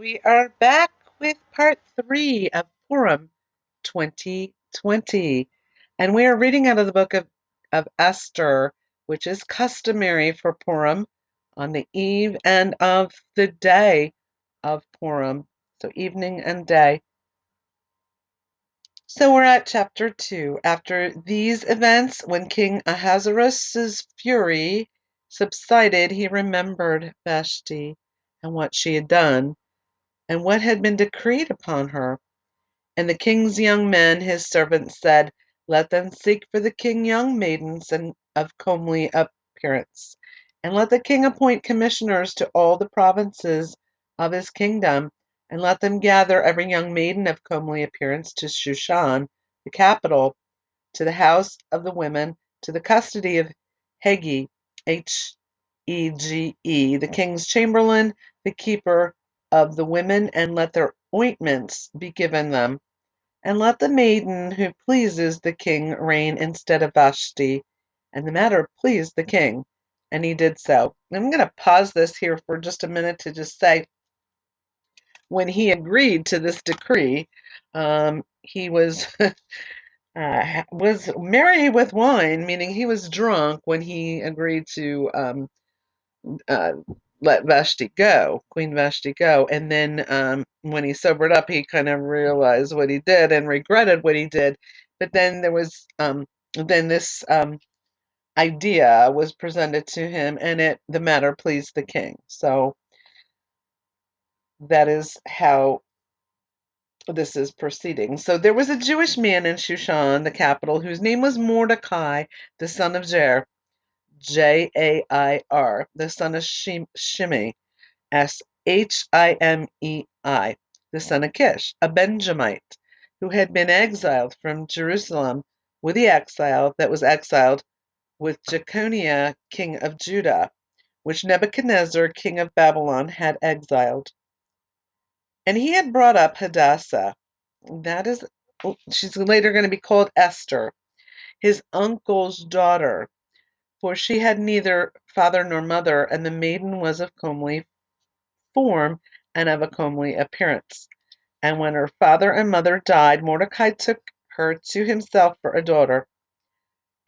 We are back with part 3 of Purim 2020. And we are reading out of the book of Esther, which is customary for Purim on the eve and of the day of Purim. So evening and day. So we're at chapter 2. After these events, when King Ahasuerus' fury subsided, he remembered Vashti and what she had done and what had been decreed upon her. And the king's young men, his servants, said, Let them seek for the king young maidens and of comely appearance, and let the king appoint commissioners to all the provinces of his kingdom, and let them gather every young maiden of comely appearance to Shushan, the capital, to the house of the women, to the custody of Hege, Hege, the king's chamberlain, the keeper of the women, and let their ointments be given them. And let the maiden who pleases the king reign instead of Vashti. And the matter pleased the king, and he did so. I'm going to pause this here for just a minute to just say, when he agreed to this decree, he was was merry with wine, meaning he was drunk when he agreed to uh, let Vashti go, Queen Vashti go. And then when he sobered up, he kind of realized what he did and regretted what he did. But then there was then this idea was presented to him, and the matter pleased the king. So that is how this is proceeding. So there was a Jewish man in Shushan, the capital, whose name was Mordecai, the son of Jair, Jair, the son of Shimei, Shimei, the son of Kish, a Benjamite, who had been exiled from Jerusalem with the exile that was exiled with Jeconiah, king of Judah, which Nebuchadnezzar, king of Babylon, had exiled. And he had brought up Hadassah. That is, she's later going to be called Esther, his uncle's daughter, for she had neither father nor mother, and the maiden was of comely form and of a comely appearance. And when her father and mother died, Mordecai took her to himself for a daughter.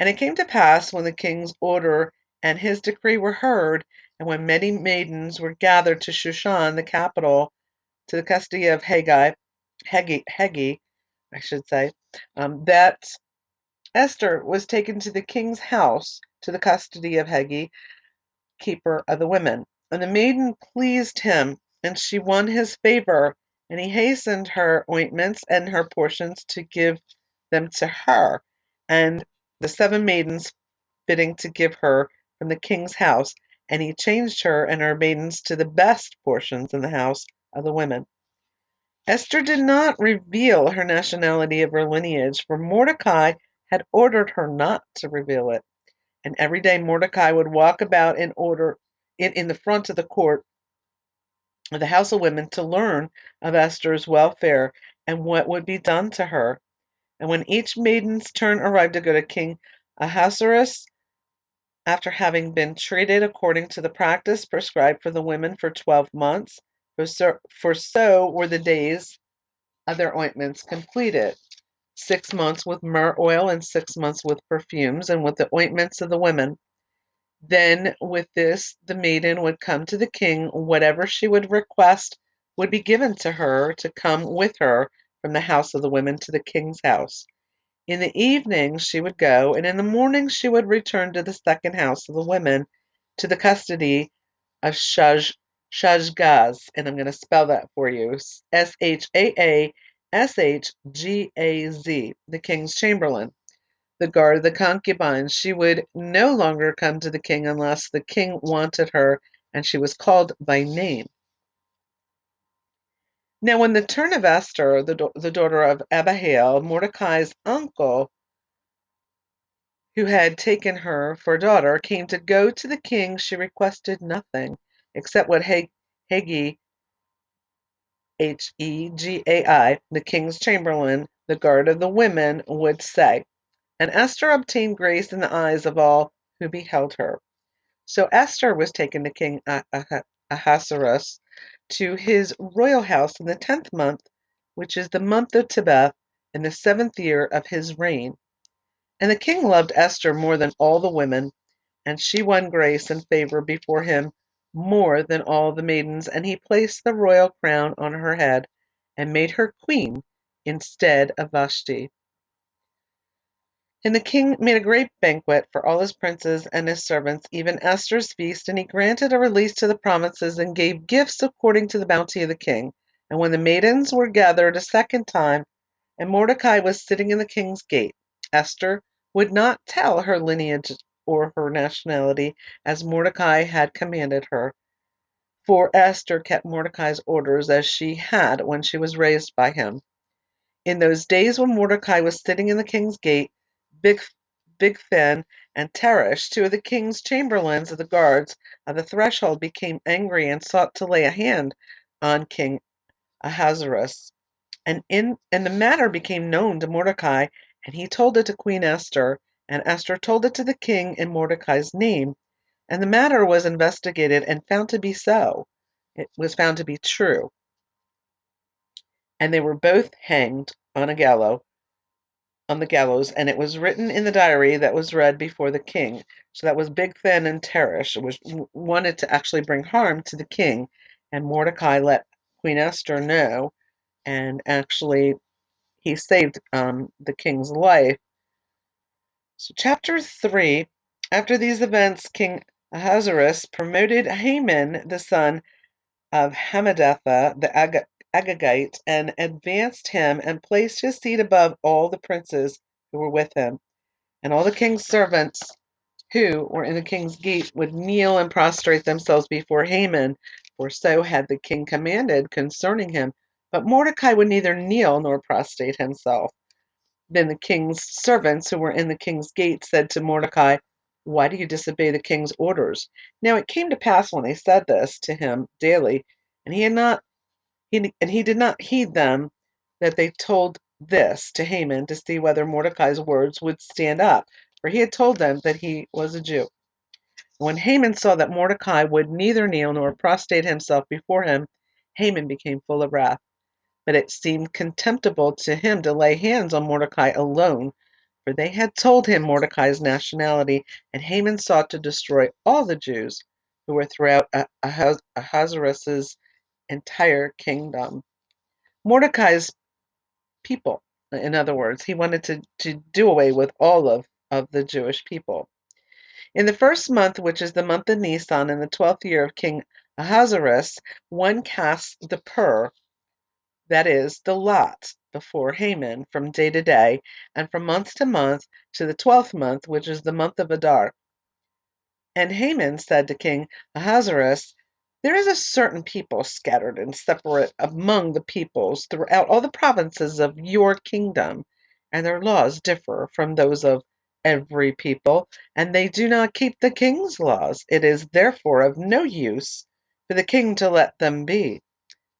And it came to pass, when the king's order and his decree were heard, and when many maidens were gathered to Shushan, the capital, to the custody of Hege, I should say, that Esther was taken to the king's house to the custody of Hege, keeper of the women. And the maiden pleased him, and she won his favor, and he hastened her ointments and her portions to give them to her, and the 7 maidens fitting to give her from the king's house, and he changed her and her maidens to the best portions in the house of the women. Esther did not reveal her nationality of her lineage, for Mordecai had ordered her not to reveal it. And every day Mordecai would walk about in the front of the court of the house of women to learn of Esther's welfare and what would be done to her. And when each maiden's turn arrived to go to King Ahasuerus, after having been treated according to the practice prescribed for the women for 12 months, for so were the days of their ointments completed. 6 months with myrrh oil and 6 months with perfumes and with the ointments of the women. Then with this the maiden would come to the king. Whatever she would request would be given to her to come with her from the house of the women to the king's house. In the evening she would go, and in the morning she would return to the second house of the women, to the custody of Shashgaz, and I'm going to spell that for you, Shaashgaz, the king's chamberlain, the guard of the concubines. She would no longer come to the king unless the king wanted her, and she was called by name. Now when the turn of Esther, the daughter of Abihail, Mordecai's uncle, who had taken her for a daughter, came to go to the king, she requested nothing except what Hege, Hegai, the king's chamberlain, the guard of the women, would say. And Esther obtained grace in the eyes of all who beheld her. So Esther was taken to King Ahasuerus to his royal house in the 10th month, which is the month of Tebeth, in the 7th year of his reign. And the king loved Esther more than all the women, and she won grace and favor before him more than all the maidens, and he placed the royal crown on her head and made her queen instead of Vashti. And the king made a great banquet for all his princes and his servants, even Esther's feast, and he granted a release to the provinces and gave gifts according to the bounty of the king. And when the maidens were gathered a second time, and Mordecai was sitting in the king's gate, Esther would not tell her lineage or her nationality, as Mordecai had commanded her. For Esther kept Mordecai's orders as she had when she was raised by him. In those days when Mordecai was sitting in the king's gate, Big, Bigthan and Teresh, two of the king's chamberlains of the guards of the threshold, became angry and sought to lay a hand on King Ahasuerus. And the matter became known to Mordecai, and he told it to Queen Esther, and Esther told it to the king in Mordecai's name. And the matter was investigated and found to be so. It was found to be true. And they were both hanged on the gallows, and it was written in the diary that was read before the king. So that was Bigthan and Teresh, which wanted to actually bring harm to the king, and Mordecai let Queen Esther know, and actually he saved the king's life. So, chapter 3. After these events, King Ahasuerus promoted Haman, the son of Hammedatha, the Agagite, and advanced him and placed his seat above all the princes who were with him. And all the king's servants who were in the king's gate would kneel and prostrate themselves before Haman, for so had the king commanded concerning him. But Mordecai would neither kneel nor prostrate himself. Then the king's servants who were in the king's gate said to Mordecai, "Why do you disobey the king's orders?" Now it came to pass when they said this to him daily, and he did not heed them, that they told this to Haman to see whether Mordecai's words would stand up, for he had told them that he was a Jew. When Haman saw that Mordecai would neither kneel nor prostrate himself before him, Haman became full of wrath. But it seemed contemptible to him to lay hands on Mordecai alone, for they had told him Mordecai's nationality, and Haman sought to destroy all the Jews who were throughout Ahasuerus' entire kingdom. Mordecai's people, in other words, he wanted to do away with all of the Jewish people. In the first month, which is the month of Nisan, in the 12th year of King Ahasuerus, one cast the pur, that is, the lot, before Haman from day to day, and from month to month, to the 12th month, which is the month of Adar. And Haman said to King Ahasuerus, "There is a certain people scattered and separate among the peoples throughout all the provinces of your kingdom, and their laws differ from those of every people, and they do not keep the king's laws. It is therefore of no use for the king to let them be.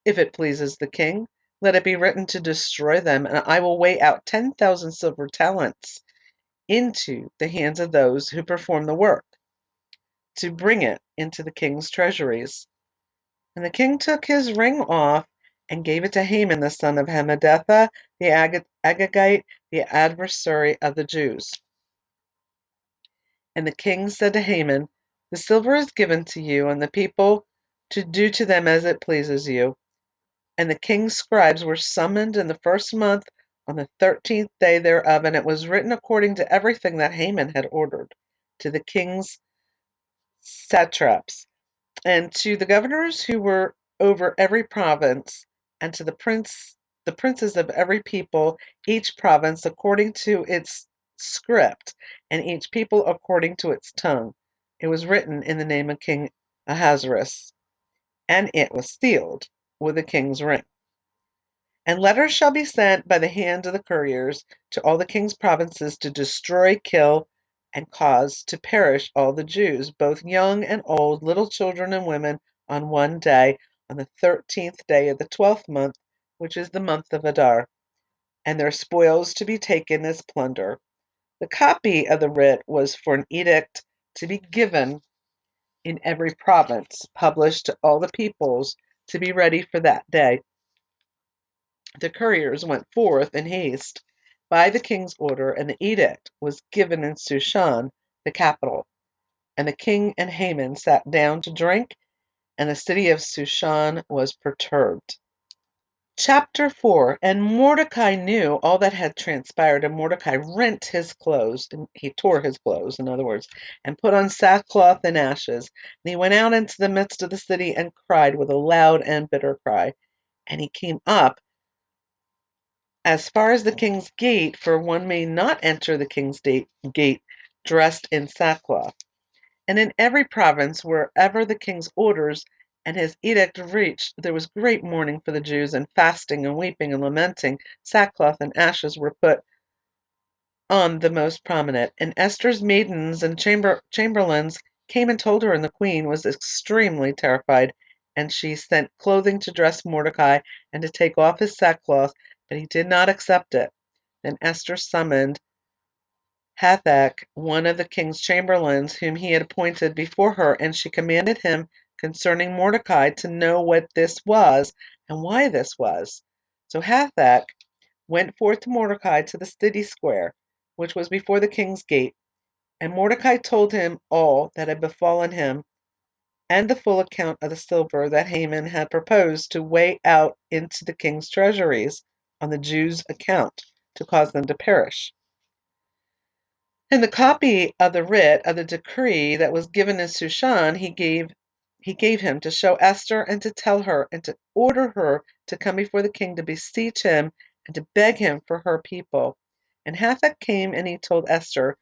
If it pleases the king, let it be written to destroy them, and I will weigh out 10,000 silver talents into the hands of those who perform the work, to bring it into the king's treasuries." And the king took his ring off and gave it to Haman the son of Hammedatha, the Agagite, the adversary of the Jews. And the king said to Haman, "The silver is given to you, and the people to do to them as it pleases you." And the king's scribes were summoned in the first month on the 13th day thereof, and it was written according to everything that Haman had ordered, to the king's satraps, and to the governors who were over every province, and to the princes of every people, each province according to its script, and each people according to its tongue. It was written in the name of King Ahasuerus, and it was sealed with the king's ring. And letters shall be sent by the hands of the couriers to all the king's provinces to destroy, kill, and cause to perish all the Jews, both young and old, little children and women, on one day, on the 13th day of the 12th month, which is the month of Adar, and their spoils to be taken as plunder. The copy of the writ was for an edict to be given in every province, published to all the peoples to be ready for that day. The couriers went forth in haste by the king's order, and the edict was given in Shushan, the capital. And the king and Haman sat down to drink, and the city of Shushan was perturbed. Chapter 4. And Mordecai knew all that had transpired, and Mordecai rent his clothes, and he tore his clothes, in other words, and put on sackcloth and ashes. And he went out into the midst of the city and cried with a loud and bitter cry. And he came up as far as the king's gate, for one may not enter the king's gate dressed in sackcloth. And in every province, wherever the king's orders and his edict reached, there was great mourning for the Jews, and fasting and weeping and lamenting. Sackcloth and ashes were put on the most prominent. And Esther's maidens and chamberlains came and told her, and the queen was extremely terrified. And she sent clothing to dress Mordecai and to take off his sackcloth, but he did not accept it. Then Esther summoned Hathach, one of the king's chamberlains, whom he had appointed before her, and she commanded him concerning Mordecai to know what this was and why this was. So Hathach went forth to Mordecai to the city square, which was before the king's gate, and Mordecai told him all that had befallen him, and the full account of the silver that Haman had proposed to weigh out into the king's treasuries on the Jews' account, to cause them to perish. And the copy of the writ of the decree that was given in Shushan he gave him to show Esther, and to tell her and to order her to come before the king to beseech him and to beg him for her people. And Hathach came, and he told Esther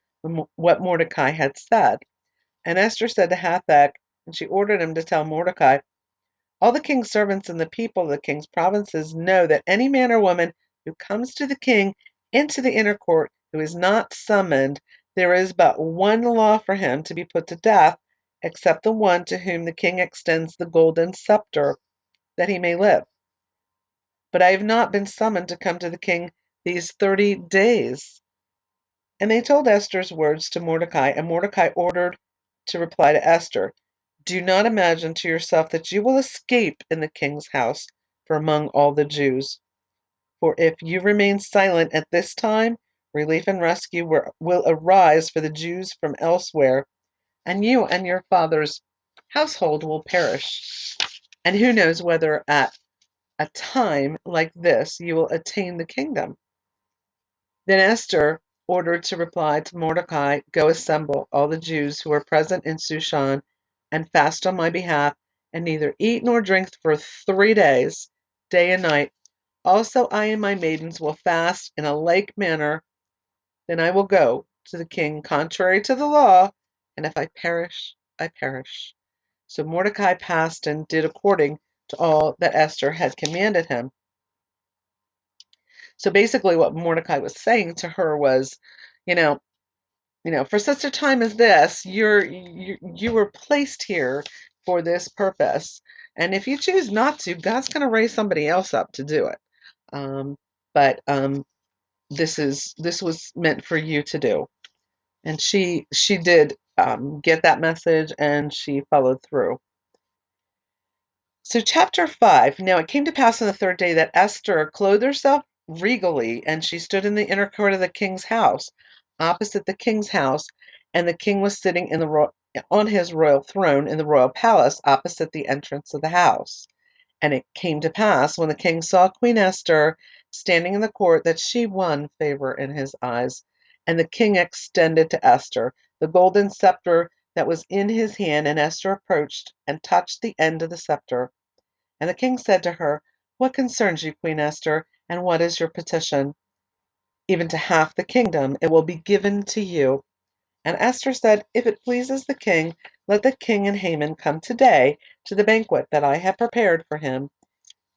what Mordecai had said. And Esther said to Hathach, and she ordered him to tell Mordecai, all the king's servants and the people of the king's provinces know that any man or woman who comes to the king into the inner court who is not summoned, there is but one law for him, to be put to death, except the one to whom the king extends the golden scepter, that he may live. But I have not been summoned to come to the king these 30 days. And they told Esther's words to Mordecai, and Mordecai ordered to reply to Esther, do not imagine to yourself that you will escape in the king's house from among all the Jews. For if you remain silent at this time, relief and rescue will arise for the Jews from elsewhere, and you and your father's household will perish. And who knows whether at a time like this you will attain the kingdom. Then Esther ordered to reply to Mordecai, go assemble all the Jews who are present in Shushan, and fast on my behalf, and neither eat nor drink for 3 days, day and night. Also I and my maidens will fast in a like manner. Then I will go to the king contrary to the law, and if I perish, I perish. So Mordecai passed and did according to all that Esther had commanded him. So basically what Mordecai was saying to her was, you know, for such a time as this, you were placed here for this purpose. And if you choose not to, God's going to raise somebody else up to do it. But this was meant for you to do. And she did get that message, and she followed through. So, chapter 5. Now it came to pass on the 3rd day that Esther clothed herself regally, and she stood in the inner court of the king's house, opposite the king's house, and the king was sitting on his royal throne in the royal palace, opposite the entrance of the house. And it came to pass, when the king saw Queen Esther standing in the court, that she won favor in his eyes. And the king extended to Esther the golden scepter that was in his hand, and Esther approached and touched the end of the scepter. And the king said to her, what concerns you, Queen Esther, and what is your petition? Even to half the kingdom it will be given to you. And Esther said, if it pleases the king, let the king and Haman come today to the banquet that I have prepared for him.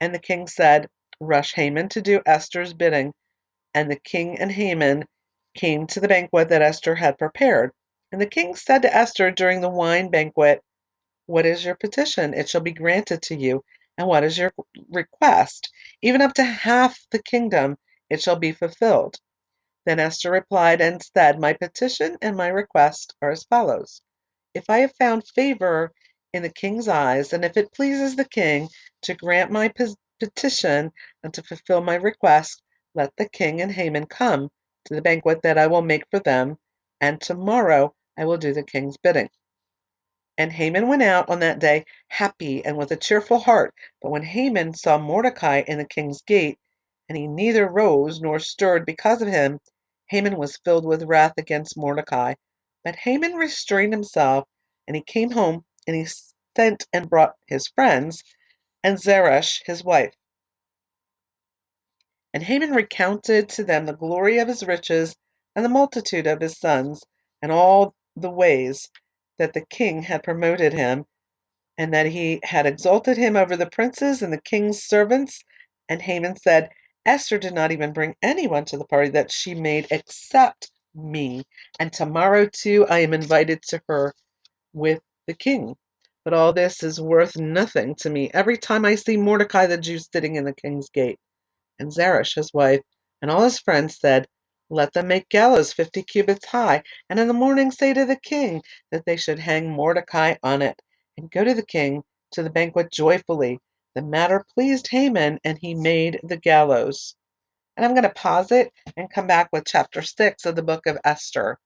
And the king said, rush Haman to do Esther's bidding. And the king and Haman came to the banquet that Esther had prepared. And the king said to Esther during the wine banquet, what is your petition? It shall be granted to you. And what is your request? Even up to half the kingdom it shall be fulfilled. Then Esther replied and said, my petition and my request are as follows. if I have found favor in the king's eyes, and if it pleases the king to grant my petition and to fulfill my request, let the king and Haman come to the banquet that I will make for them, and tomorrow I will do the king's bidding." And Haman went out on that day happy and with a cheerful heart. But when Haman saw Mordecai in the king's gate, and he neither rose nor stirred because of him, Haman was filled with wrath against Mordecai. But Haman restrained himself, and he came home, and he sent and brought his friends and Zeresh his wife. And Haman recounted to them the glory of his riches and the multitude of his sons, and all the ways that the king had promoted him, and that he had exalted him over the princes and the king's servants. And Haman said, "Esther did not even bring anyone to the party that she made except me, and tomorrow too I am invited to her with the king. But all this is worth nothing to me every time I see Mordecai the Jew sitting in the king's gate." And Zeresh his wife and all his friends said, "Let them make gallows 50 cubits high, and in the morning say to the king that they should hang Mordecai on it, and go to the king to the banquet joyfully." The matter pleased Haman, and he made the gallows. And I'm going to pause it and come back with chapter 6 of the book of Esther.